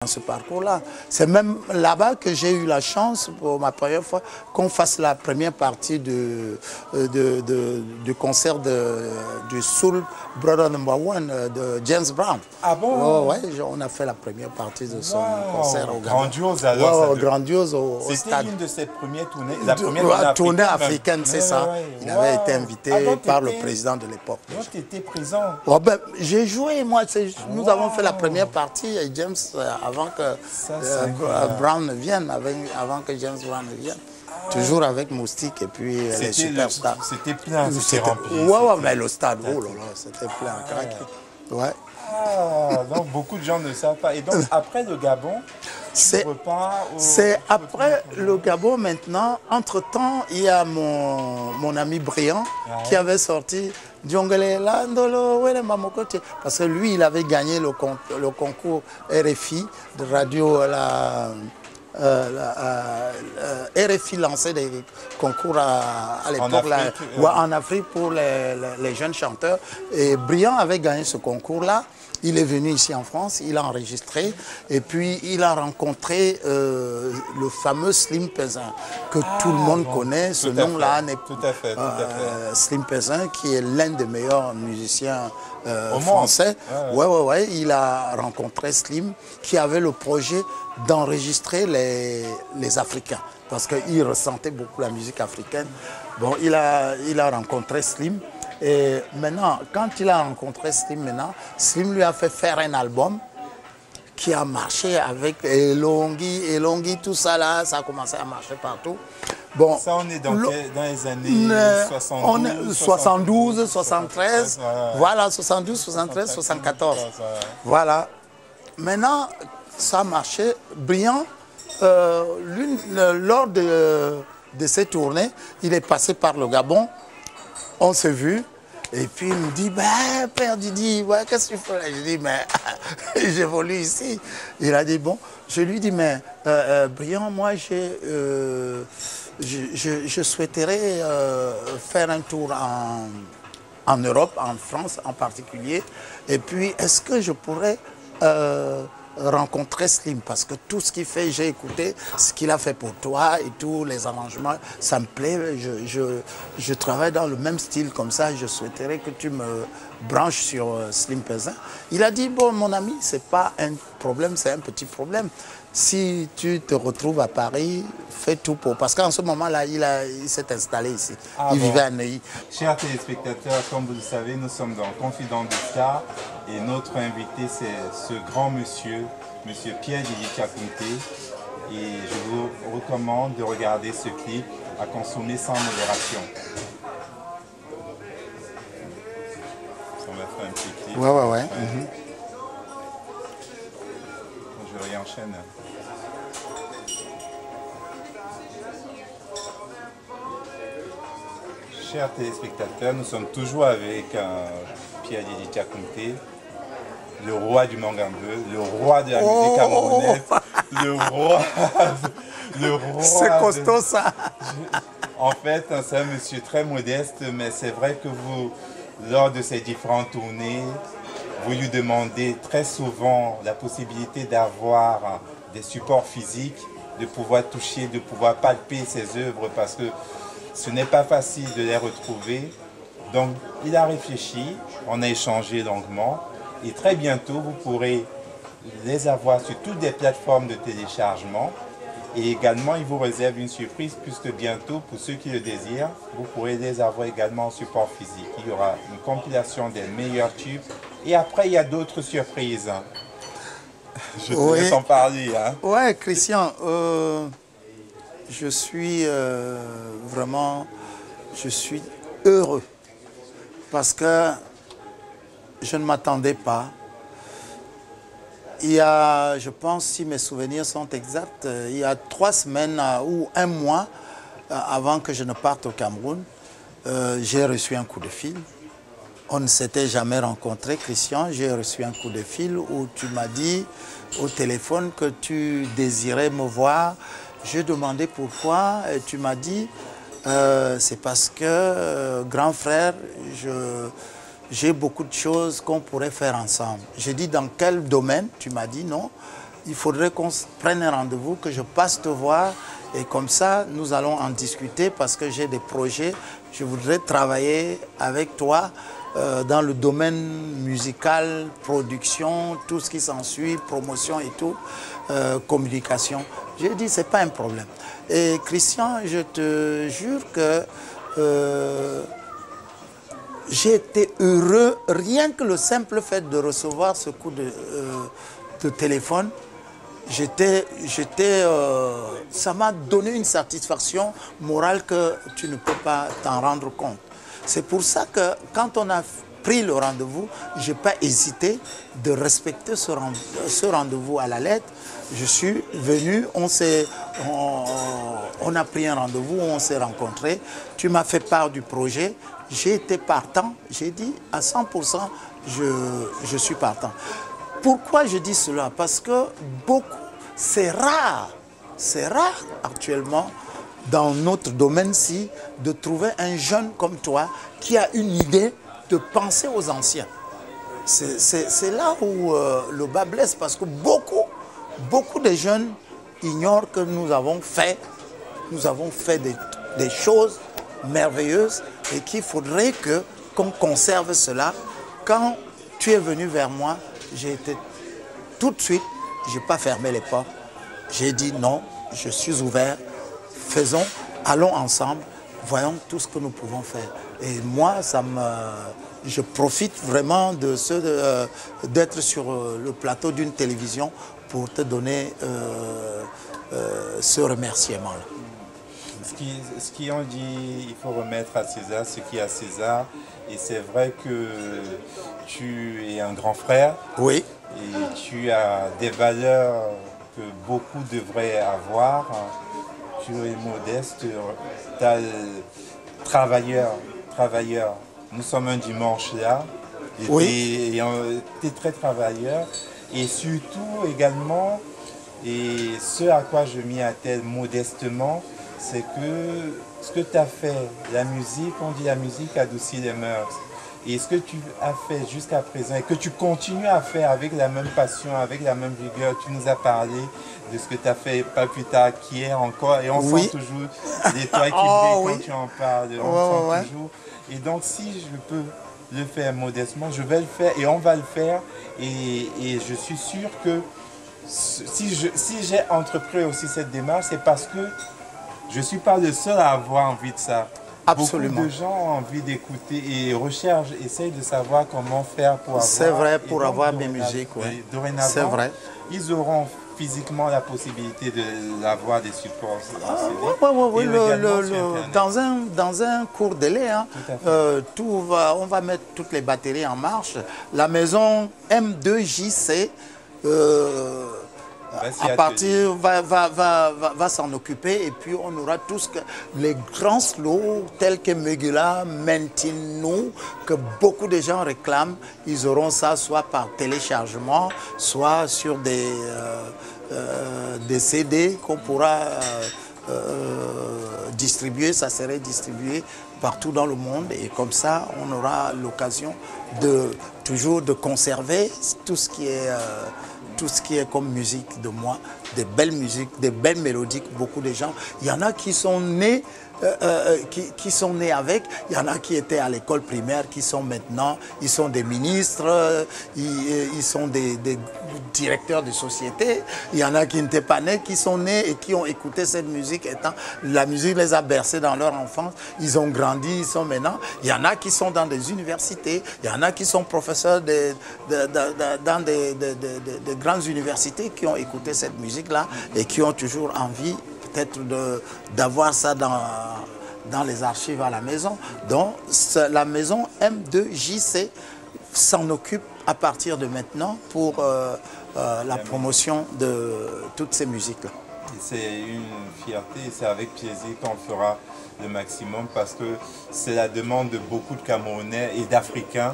dans ce parcours-là. C'est même là-bas que j'ai eu la chance, pour ma première fois, qu'on fasse la première partie du concert du Soul Brother No.1 de James Brown. Ah bon? Oh, ouais, on a fait la première partie de son concert au Gabon. Grandiose alors. Grandiose au stade. C'était une de ses premières tournées, la première tournée africaine, c'est ça. Il avait été invité par le président de l'époque. Donc tu étais présent. Oh, ben, j'ai joué, moi. Nous avons fait la première partie et James, avant que Brown ne vienne, avant que James Brown ne vienne. Toujours avec Moustique et puis les superstars. C'était plein, c'était rempli. Ouais, mais le stade, oh là là, c'était plein à craquer. Ouais. Ah, donc beaucoup de gens ne savent pas. Et donc après le Gabon, c'est après le Gabon maintenant. Entre-temps, il y a mon ami Briand qui avait sorti Djongele Landolo Wele Mamokote. Parce que lui, il avait gagné le concours RFI de radio RFI lançait des concours à l'époque en Afrique pour les jeunes chanteurs. Et Briand avait gagné ce concours-là. Il est venu ici en France, il a enregistré et puis il a rencontré le fameux Slim Pesin que tout le monde connaît. Ce nom-là n'est tout à fait. Slim Pesin qui est l'un des meilleurs musiciens français. Ouais. Il a rencontré Slim qui avait le projet d'enregistrer les Africains parce qu'il ressentait beaucoup la musique africaine. Bon, il a rencontré Slim. Et maintenant, quand il a rencontré Slim, Slim lui a fait faire un album qui a marché avec Elongi, tout ça là, ça a commencé à marcher partout. Bon, ça, on est dans les années 72, 73, voilà, 72, 73, 74. Voilà. Maintenant, ça a marché. Briand, lors de ces tournées, il est passé par le Gabon. On s'est vu, et puis il me dit, ben, Père Didi, ouais, qu'est-ce que tu fais là? Je dis, mais j'évolue ici. Il a dit, bon, je lui dis, mais Briand, moi, je souhaiterais faire un tour en Europe, en France en particulier, et puis est-ce que je pourrais rencontrer Slim, parce que tout ce qu'il fait, j'ai écouté ce qu'il a fait pour toi et tous les arrangements, ça me plaît, je travaille dans le même style comme ça, je souhaiterais que tu me branches sur Slim Pesin. Il a dit, bon mon ami, c'est pas un problème, c'est un petit problème. Si tu te retrouves à Paris, fais tout pour... Parce qu'en ce moment-là, il s'est installé ici. Il vivait à Neuilly. Chers téléspectateurs, comme vous le savez, nous sommes dans Confident de Star et notre invité, c'est ce grand monsieur, monsieur Pierre Didi Diakounté. Et je vous recommande de regarder ce clip à consommer sans modération. On va faire un petit clip. Ouais. Je réenchaîne. Chers téléspectateurs, nous sommes toujours avec Pierre Didi Diakounté, le roi du Mangambeu, le roi de la musique camerounaise, le roi. C'est costaud ça. En fait, c'est un monsieur très modeste, mais c'est vrai que vous, lors de ces différentes tournées, vous lui demandez très souvent la possibilité d'avoir des supports physiques, de pouvoir toucher, de pouvoir palper ses œuvres parce que ce n'est pas facile de les retrouver. Donc il a réfléchi, on a échangé longuement et très bientôt vous pourrez les avoir sur toutes les plateformes de téléchargement. Et également, il vous réserve une surprise puisque bientôt, pour ceux qui le désirent, vous pourrez les avoir également en support physique. Il y aura une compilation des meilleurs tubes. Et après, il y a d'autres surprises. Je te laisse en parler. Ouais, Christian, je suis vraiment heureux parce que je ne m'attendais pas. Il y a, je pense, si mes souvenirs sont exacts, il y a 3 semaines ou 1 mois avant que je ne parte au Cameroun, j'ai reçu un coup de fil. On ne s'était jamais rencontrés, Christian. J'ai reçu un coup de fil où tu m'as dit au téléphone que tu désirais me voir. J'ai demandé pourquoi et tu m'as dit c'est parce que, grand frère, j'ai beaucoup de choses qu'on pourrait faire ensemble. J'ai dit dans quel domaine? Tu m'as dit non. il faudrait qu'on prenne un rendez-vous, que je passe te voir et comme ça, nous allons en discuter parce que j'ai des projets. Je voudrais travailler avec toi dans le domaine musical, production, tout ce qui s'ensuit, promotion et tout, communication. J'ai dit, c'est pas un problème. Et Christian, je te jure que j'ai été heureux, rien que le simple fait de recevoir ce coup de téléphone. Ça m'a donné une satisfaction morale que tu ne peux pas t'en rendre compte. C'est pour ça que quand on a pris le rendez-vous, je n'ai pas hésité de respecter ce rendez-vous à la lettre. Je suis venu, on a pris un rendez-vous, on s'est rencontrés. Tu m'as fait part du projet. J'ai été partant. J'ai dit à 100%, je suis partant. Pourquoi je dis cela? Parce que c'est rare actuellement dans notre domaine-ci de trouver un jeune comme toi qui a une idée de penser aux anciens. C'est là où le bas blesse parce que beaucoup de jeunes ignorent que nous avons fait des choses merveilleuses et qu'il faudrait qu'on conserve cela. Quand tu es venu vers moi, j'ai été tout de suite, je n'ai pas fermé les portes. J'ai dit non, je suis ouvert, allons ensemble, voyons tout ce que nous pouvons faire. Et moi, je profite vraiment d'être sur le plateau d'une télévision pour te donner ce remerciement-là. Ce qui ont dit, il faut remettre à César ce qui est à César. Et c'est vrai que tu es un grand frère. Oui. Et tu as des valeurs que beaucoup devraient avoir. Tu es modeste, tu as travailleur. Nous sommes un dimanche là. Oui. Tu es très travailleur. Et surtout également, et ce à quoi je m'y attelle modestement, c'est que ce que tu as fait, la musique, on dit la musique adoucit les mœurs. Et ce que tu as fait jusqu'à présent et que tu continues à faire avec la même passion, avec la même vigueur, tu nous as parlé de ce que tu as fait pas plus tard qu'hier encore et on sent toujours l'étoile qui brille quand tu en parles, on sent toujours. Et donc si je peux le faire modestement, je vais le faire et on va le faire et je suis sûr que si j'ai entrepris aussi cette démarche, c'est parce que je ne suis pas le seul à avoir envie de ça. Absolument. Beaucoup de gens ont envie d'écouter et essayent de savoir comment faire pour avoir... C'est vrai, pour avoir mes musiques, oui. Dorénavant, c'est vrai. Ils auront physiquement la possibilité d'avoir des supports. Oui. Dans un court délai, hein, on va mettre toutes les batteries en marche. La maison M2JC... va s'en occuper et puis on aura tous les grands slows tels que Megula, Mentino, que beaucoup de gens réclament. Ils auront ça soit par téléchargement, soit sur des CD qu'on pourra distribuer. Ça serait distribué partout dans le monde et comme ça on aura l'occasion toujours de conserver tout ce qui est comme musique de moi, des belles musiques, des belles mélodies, beaucoup de gens. Il y en a qui sont nés, avec, il y en a qui étaient à l'école primaire, qui sont maintenant, ils sont des ministres, ils sont des directeurs de société. Il y en a qui n'étaient pas nés, qui sont nés et qui ont écouté cette musique. La musique les a bercés dans leur enfance, ils ont grandi, ils sont maintenant. Il y en a qui sont dans des universités, il y en a qui sont professeurs dans des grandes universités qui ont écouté cette musique-là et qui ont toujours envie peut-être d'avoir ça dans les archives à la maison. Donc la maison M2JC s'en occupe à partir de maintenant pour la promotion de toutes ces musiques-là. c'est une fierté et c'est avec plaisir qu'on fera le maximum parce que c'est la demande de beaucoup de Camerounais et d'Africains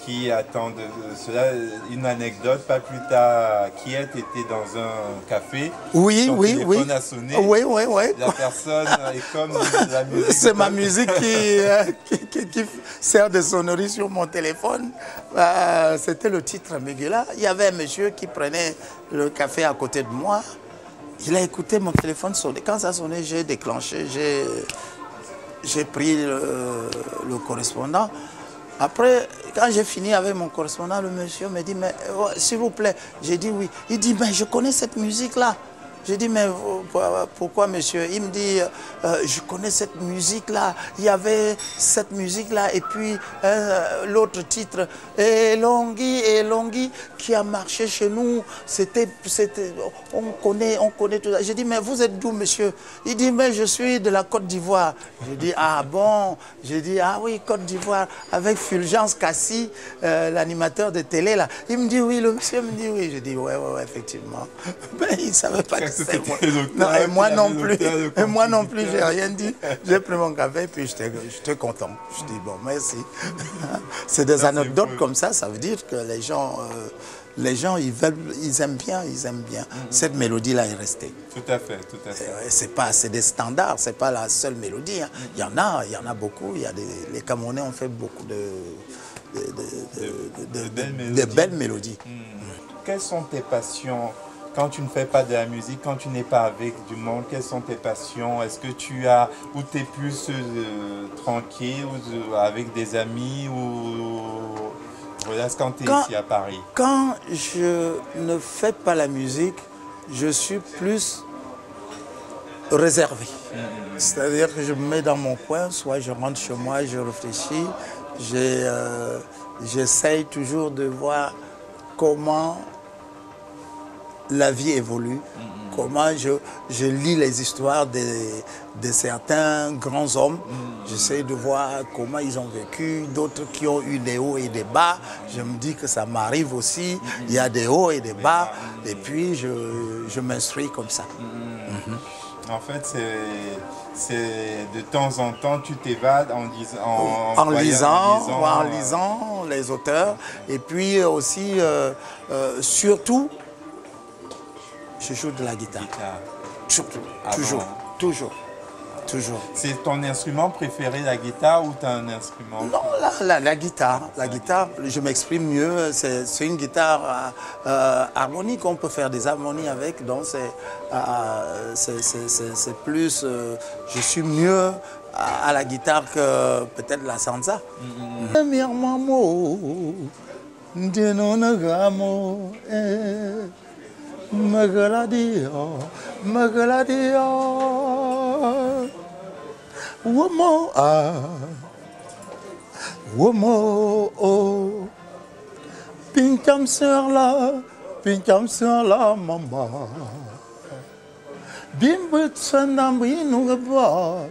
qui attendent cela. Une anecdote, pas plus tard, Kiet était dans un café. Son téléphone a sonné. La personne est comme la musique. C'est ma musique qui sert de sonnerie sur mon téléphone. C'était le titre Megula. Il y avait un monsieur qui prenait le café à côté de moi. Il a écouté mon téléphone sonner. Quand ça sonnait, j'ai déclenché, j'ai pris le correspondant. Après, quand j'ai fini avec mon correspondant, le monsieur me dit, mais s'il vous plaît, j'ai dit oui. Il dit, mais je connais cette musique-là. J'ai dit, mais pourquoi, monsieur? Il me dit, je connais cette musique-là. Il y avait cette musique-là. Et puis, l'autre titre, Elongui, qui a marché chez nous. On connaît tout ça. J'ai dit, mais vous êtes d'où, monsieur? Il dit, mais je suis de la Côte d'Ivoire. J'ai dit, ah bon? J'ai dit, ah oui, Côte d'Ivoire, avec Fulgence Cassi, l'animateur de télé, là. Il me dit, oui, le monsieur me dit, oui. J'ai dit, ouais, effectivement. Mais il ne savait pas que c'était moi. Non, et moi non plus. Et moi non plus, j'ai rien dit. J'ai pris mon café, puis j'étais content. Je dis, bon, merci. C'est des anecdotes comme ça veut dire que les gens, ils aiment bien. Cette mélodie-là est restée. Tout à fait, tout à fait. C'est des standards, c'est pas la seule mélodie. Hein. Il y en a beaucoup. Les Camerounais ont fait beaucoup de belles mélodies. Quelles sont tes passions quand tu ne fais pas de la musique, quand tu n'es pas avec du monde? Quelles sont tes passions? Est-ce que tu as, ou tu es plus tranquille, ou avec des amis, ou voilà, quand tu es ici à Paris? Quand je ne fais pas la musique, je suis plus réservé. C'est-à-dire que je me mets dans mon coin, soit je rentre chez moi, je réfléchis, j'essaye toujours de voir comment la vie évolue, comment je lis les histoires de certains grands hommes. J'essaie de voir comment ils ont vécu, d'autres qui ont eu des hauts et des bas. Je me dis que ça m'arrive aussi, il y a des hauts et des bas, et puis je m'instruis comme ça. En fait, c'est de temps en temps, tu t'évades en lisant les auteurs, et puis aussi, surtout, je joue de la guitare. Surtout, toujours. C'est ton instrument préféré, la guitare, ou tu as un instrument? Non, la guitare. La guitare, je m'exprime mieux. C'est une guitare harmonique, on peut faire des harmonies avec. Donc c'est plus... je suis mieux à la guitare que peut-être la salsa. Magaladia, womo, pincham sur la mama, bimbut sanambi nugaba,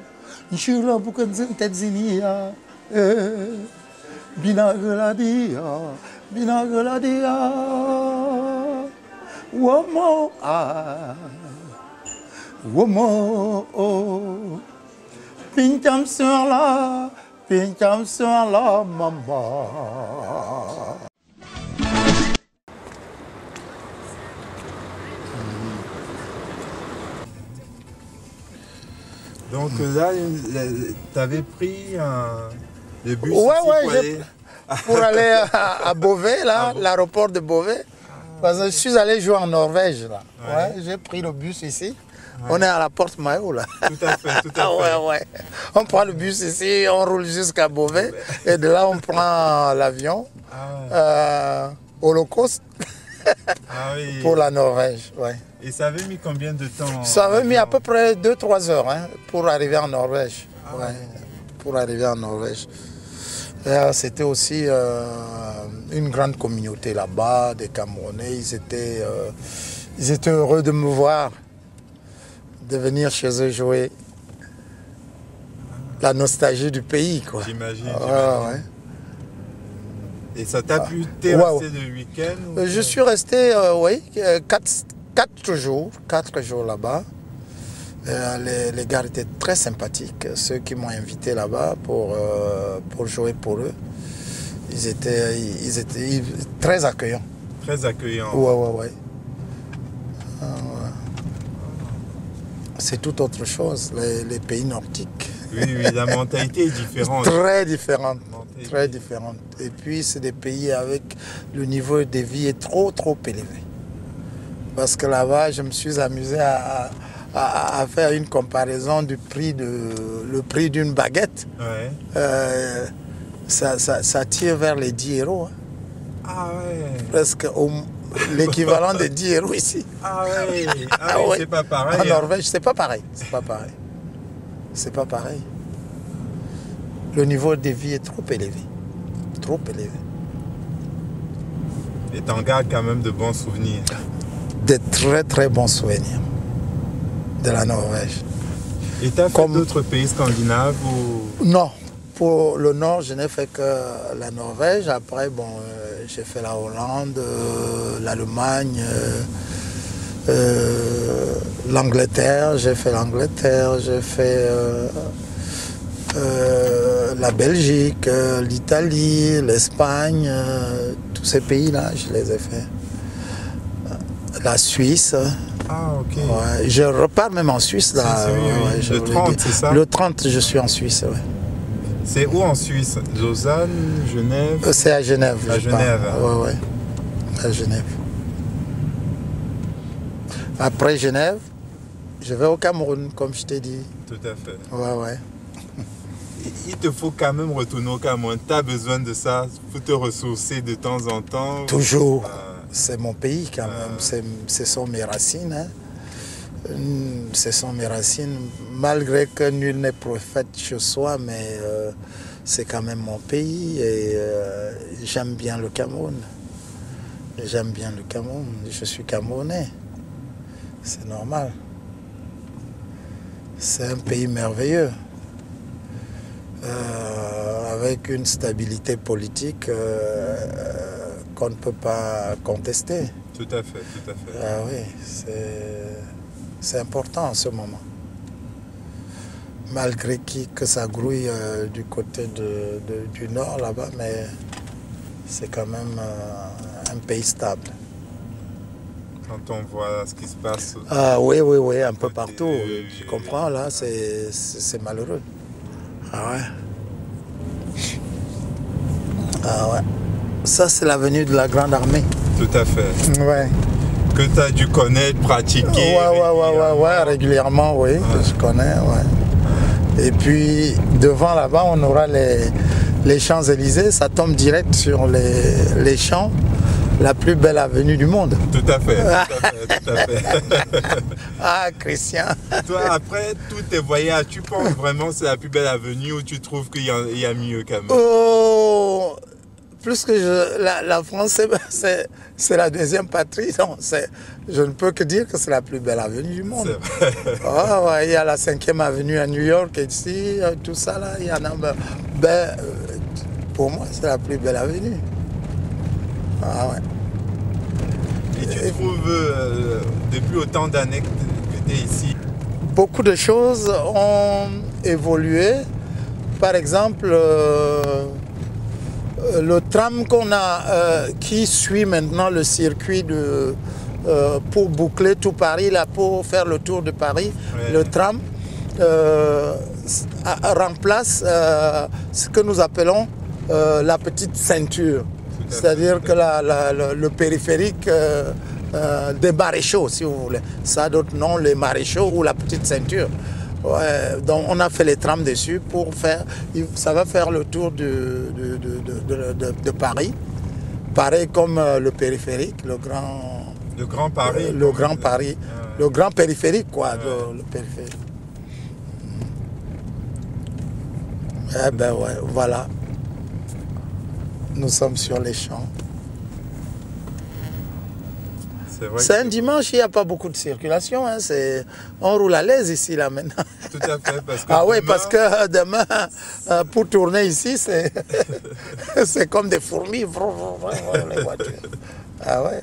nshula bukan tedzinia, binagaladia. Womo, pincham sur la mama. Donc là, tu avais pris le bus pour aller à Beauvais, là, l'aéroport de Beauvais. Parce que je suis allé jouer en Norvège, là. J'ai pris le bus ici. On est à la Porte Maillot, là. Tout à fait. On prend le bus ici, on roule jusqu'à Beauvais. Et de là, on prend l'avion Holocauste pour la Norvège. Et ça avait mis combien de temps? Ça avait mis à peu près 2-3 heures pour arriver en Norvège. Pour arriver en Norvège. C'était aussi une grande communauté là-bas, des Camerounais. Ils étaient heureux de me voir, de venir chez eux jouer. La nostalgie du pays, quoi. J'imagine. Et ça t'a pu rester le week-end? Je suis resté, 4 jours là-bas. Les gars étaient très sympathiques. Ceux qui m'ont invité là-bas pour jouer pour eux, ils étaient très accueillants. Très accueillants. Ouais. C'est tout autre chose, les pays nordiques. Oui, la mentalité est différente. Très différente. Très différente. Et puis, c'est des pays avec le niveau de vie est trop élevé. Parce que là-bas, je me suis amusé à faire une comparaison du prix le prix d'une baguette. Ouais. Ça tire vers les 10 €. Hein. Ah ouais. Presque l'équivalent de 10 € ici. Ah ouais. Ouais. C'est pas pareil. En Norvège, c'est pas pareil. C'est pas pareil. Le niveau de vie est trop élevé. Trop élevé. Et t'en gardes quand même de bons souvenirs. De très bons souvenirs de la Norvège. Et t'as fait d'autres pays scandinaves ou... Non. Pour le Nord, je n'ai fait que la Norvège. Après, j'ai fait la Hollande, l'Allemagne, l'Angleterre. J'ai fait l'Angleterre, j'ai fait la Belgique, l'Italie, l'Espagne. Tous ces pays-là, je les ai faits. La Suisse. Ah, ok. Ouais, je repars même en Suisse. Là. Oui. Le 30, c'est ça? Le 30, je suis en Suisse, oui. C'est où en Suisse? Lausanne, Genève? C'est à Genève. À Genève. Oui. À Genève. Après Genève, je vais au Cameroun, comme je t'ai dit. Tout à fait. Ouais. Il te faut quand même retourner au Cameroun. Tu as besoin de ça pour te ressourcer de temps en temps? Toujours. C'est mon pays quand même. Ce sont mes racines. Hein. Ce sont mes racines. Malgré que nul n'est prophète chez soi, mais c'est quand même mon pays et j'aime bien le Cameroun. J'aime bien le Cameroun. Je suis Camerounais. C'est normal. C'est un pays merveilleux. Avec une stabilité politique qu'on ne peut pas contester. Tout à fait. Ah oui, c'est important en ce moment. Malgré que ça grouille du côté du nord là-bas, mais c'est quand même un pays stable. Quand on voit ce qui se passe... Oui, un peu partout. Tu comprends, là, c'est malheureux. Ah ouais. Ça, c'est l'avenue de la Grande Armée. Tout à fait. Ouais. Que tu as dû connaître, pratiquer. Ouais, régulièrement, oui. Ouais. Je connais, ouais. Et puis, devant là-bas, on aura les Champs-Élysées. Ça tombe direct sur les champs. La plus belle avenue du monde. Tout à fait. Ah, Christian. Toi, après tous tes voyages, tu penses vraiment que c'est la plus belle avenue ou tu trouves qu'il y a mieux quand même? Oh, plus que la France, c'est la deuxième patrie. Non, je ne peux que dire que c'est la plus belle avenue du monde. Ouais, il y a la 5e avenue à New York ici, tout ça là. Il y en a. Pour moi, c'est la plus belle avenue. Ah ouais. Et tu trouves, depuis autant d'années que tu es ici? Beaucoup de choses ont évolué. Par exemple, le tram qu'on a, qui suit maintenant le circuit pour boucler tout Paris, là, pour faire le tour de Paris, ouais. Le tram remplace ce que nous appelons la petite ceinture. C'est-à-dire que le périphérique des maréchaux, si vous voulez. Ça a d'autres noms, les maréchaux ou la petite ceinture. Ouais, donc on a fait les trams dessus pour faire... Ça va faire le tour de Paris. Pareil comme le périphérique, le Grand Paris. Le Grand Paris. Le Grand Périphérique, quoi. Le périphérique. Eh ben ouais, voilà. Nous sommes sur les champs. C'est un dimanche, il n'y a pas beaucoup de circulation. Hein. On roule à l'aise ici, là, maintenant. Tout à fait. Parce que oui, parce que demain, pour tourner ici, c'est comme des fourmis, les voitures. Ah ouais.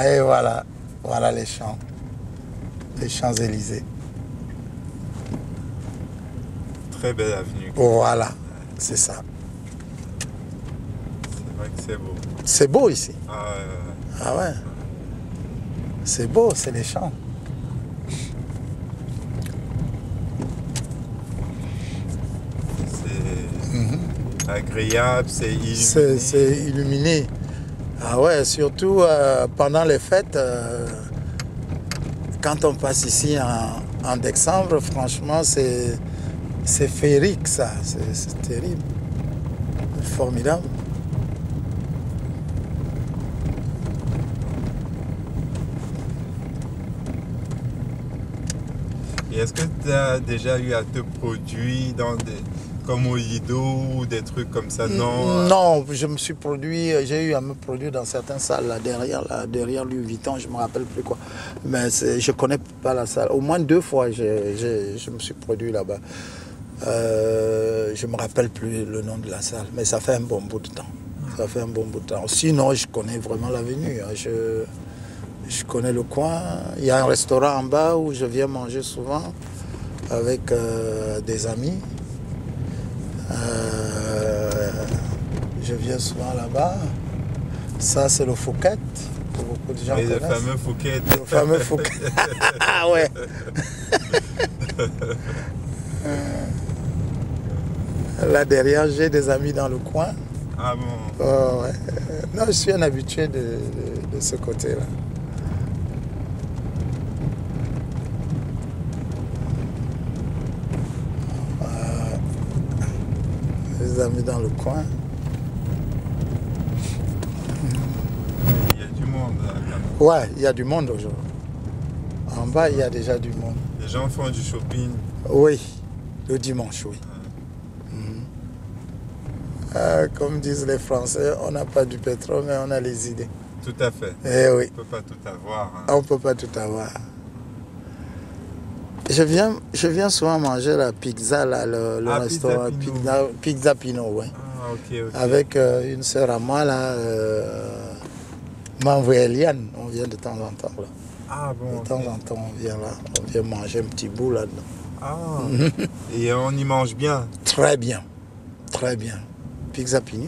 Et voilà. Voilà les champs. Les Champs-Élysées. Très belle avenue. Voilà, c'est ça. C'est vrai que c'est beau. C'est beau ici. Ah, Ah ouais. C'est beau, c'est les champs. c'est agréable, c'est illuminé. C'est illuminé. Ah ouais, surtout pendant les fêtes, quand on passe ici en décembre, franchement, c'est féerique ça. C'est terrible. Formidable. Et est-ce que tu as déjà eu à te produire dans comme au Lido ou des trucs comme ça? Non. Non, je me suis produit, j'ai eu à me produire dans certaines salles là derrière Louis Vuitton, je ne me rappelle plus quoi. Mais je ne connais pas la salle. Au moins 2 fois, je me suis produit là-bas. Je ne me rappelle plus le nom de la salle, mais ça fait un bon bout de temps. Ça fait un bon bout de temps. Sinon, je connais vraiment l'avenue. Hein. Je connais le coin. Il y a un restaurant en bas où je viens manger souvent avec des amis. Je viens souvent là-bas. Ça, c'est le Fouquet. Beaucoup de gens connaissent. Le fameux Fouquet. Le fameux Fouquet. Ah ouais. Là derrière, j'ai des amis dans le coin. Ah bon? Oh, ouais. Non, je suis un habitué de ce côté-là. Des amis dans le coin. Il y a du monde là. Ouais, il y a du monde aujourd'hui. En bas, il y a déjà du monde. Les gens font du shopping. Oui, le dimanche, oui. Comme disent les Français, on n'a pas du pétrole, mais on a les idées. Tout à fait. Eh oui. On ne peut pas tout avoir. Hein. On ne peut pas tout avoir. Je viens souvent manger la pizza, là, le restaurant Pizza Pino, ouais. Ah, ok. Avec une sœur à moi, là, Manvou Eliane, on vient de temps en temps, là. Ah bon. De temps en temps, on vient là, on vient manger un petit bout là-dedans. Ah, et on y mange bien. Très bien, très bien. Pizza Pino.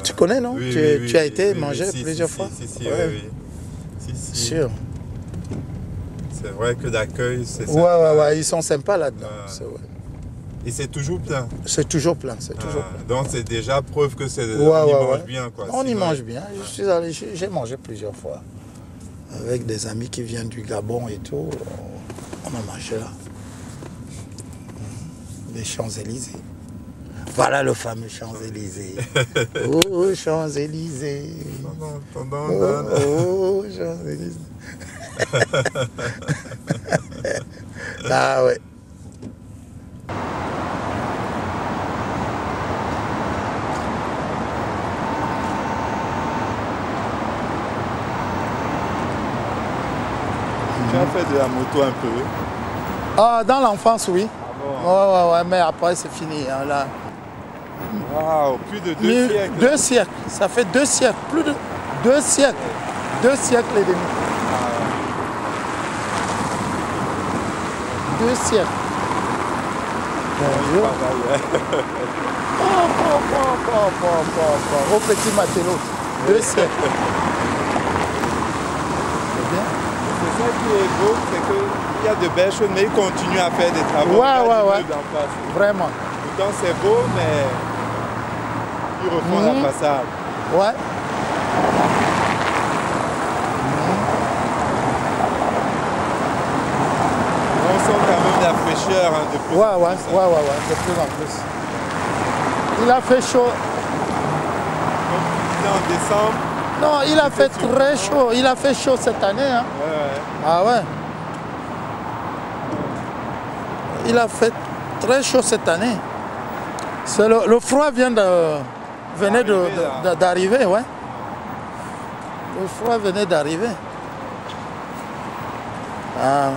Tu connais, non? Oui, tu as été manger plusieurs fois? Si, ouais. oui. Si. Sûr. C'est vrai que l'accueil, c'est ça. Ouais, ils sont sympas là-dedans. Et c'est toujours plein. C'est toujours plein, c'est toujours plein. Donc c'est déjà preuve que c'est on y mange bien, quoi. On y mange bien. Je suis allé, j'ai mangé plusieurs fois avec des amis qui viennent du Gabon et tout. On a mangé là. Les Champs-Élysées. Voilà le fameux Champs-Élysées. Oh, Champs-Élysées. Oh, Champs-Élysées. Ah ouais. Tu as fait de la moto un peu? Ah, dans l'enfance, oui. Ah bon? Ouais, mais après c'est fini. Hein, là. Waouh, plus de 2 siècles. 2 siècles, ça fait 2 siècles, plus de 2 siècles. 2 siècles et demi. 2 siècles. Bonjour. Au petit matelot. 2 siècles. C'est bien. C'est ça qui est beau, c'est qu'il y a de belles choses, mais ils continuent à faire des travaux. Ouais. Vraiment. Pourtant c'est beau, mais ils refont la façade. Ouais. On sent quand même la fraîcheur hein, de plus en plus. Ouais, de plus en plus. Il a fait chaud. Donc, en décembre. Non, il a fait très chaud. Il a fait chaud cette année. Hein. Ouais. Ah ouais. Il a fait très chaud cette année. C'est le froid venait d'arriver, ouais. Le froid venait d'arriver. Ah.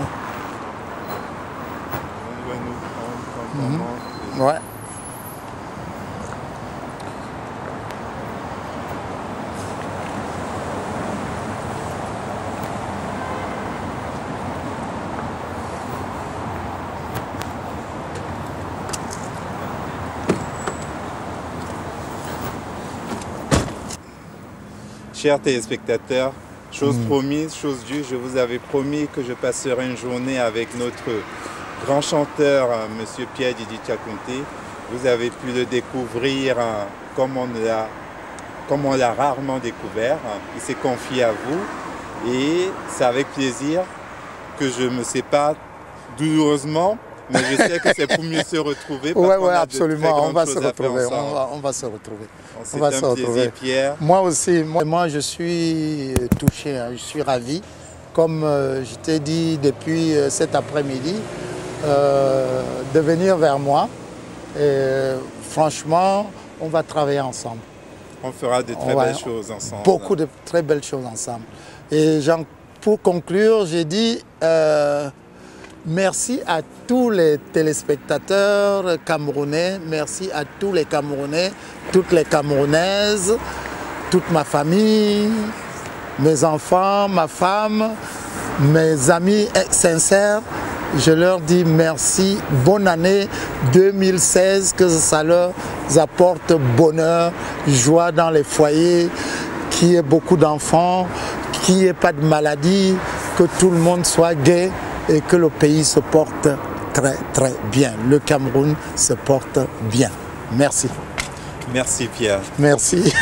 Ouais. Chers téléspectateurs, chose promise, chose due, je vous avais promis que je passerai une journée avec notre grand chanteur, M. Pierre-Didi Tchakounté. Vous avez pu le découvrir comme on l'a rarement découvert. Il s'est confié à vous et c'est avec plaisir que je me sépare douloureusement, mais je sais que c'est pour mieux se retrouver. Oui, absolument, on va se retrouver. On va se retrouver. C'est un plaisir, Pierre. Moi aussi, moi je suis touché, hein, je suis ravi. Comme je t'ai dit depuis cet après-midi, de venir vers moi. Et, franchement, on va travailler ensemble. On fera de très belles choses ensemble. Beaucoup de très belles choses ensemble. Et pour conclure, j'ai dit merci à tous les téléspectateurs camerounais, merci à tous les Camerounais, toutes les Camerounaises, toute ma famille, mes enfants, ma femme, mes amis sincères. Je leur dis merci, bonne année 2016, que ça leur apporte bonheur, joie dans les foyers, qu'il y ait beaucoup d'enfants, qu'il n'y ait pas de maladie, que tout le monde soit gai et que le pays se porte très très bien. Le Cameroun se porte bien. Merci. Merci Pierre. Merci.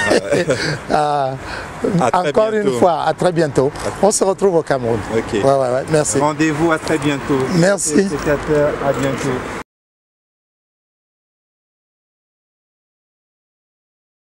Encore une fois, à très bientôt. On se retrouve au Cameroun. Ok. Ouais, merci. Rendez-vous à très bientôt. Merci. À bientôt.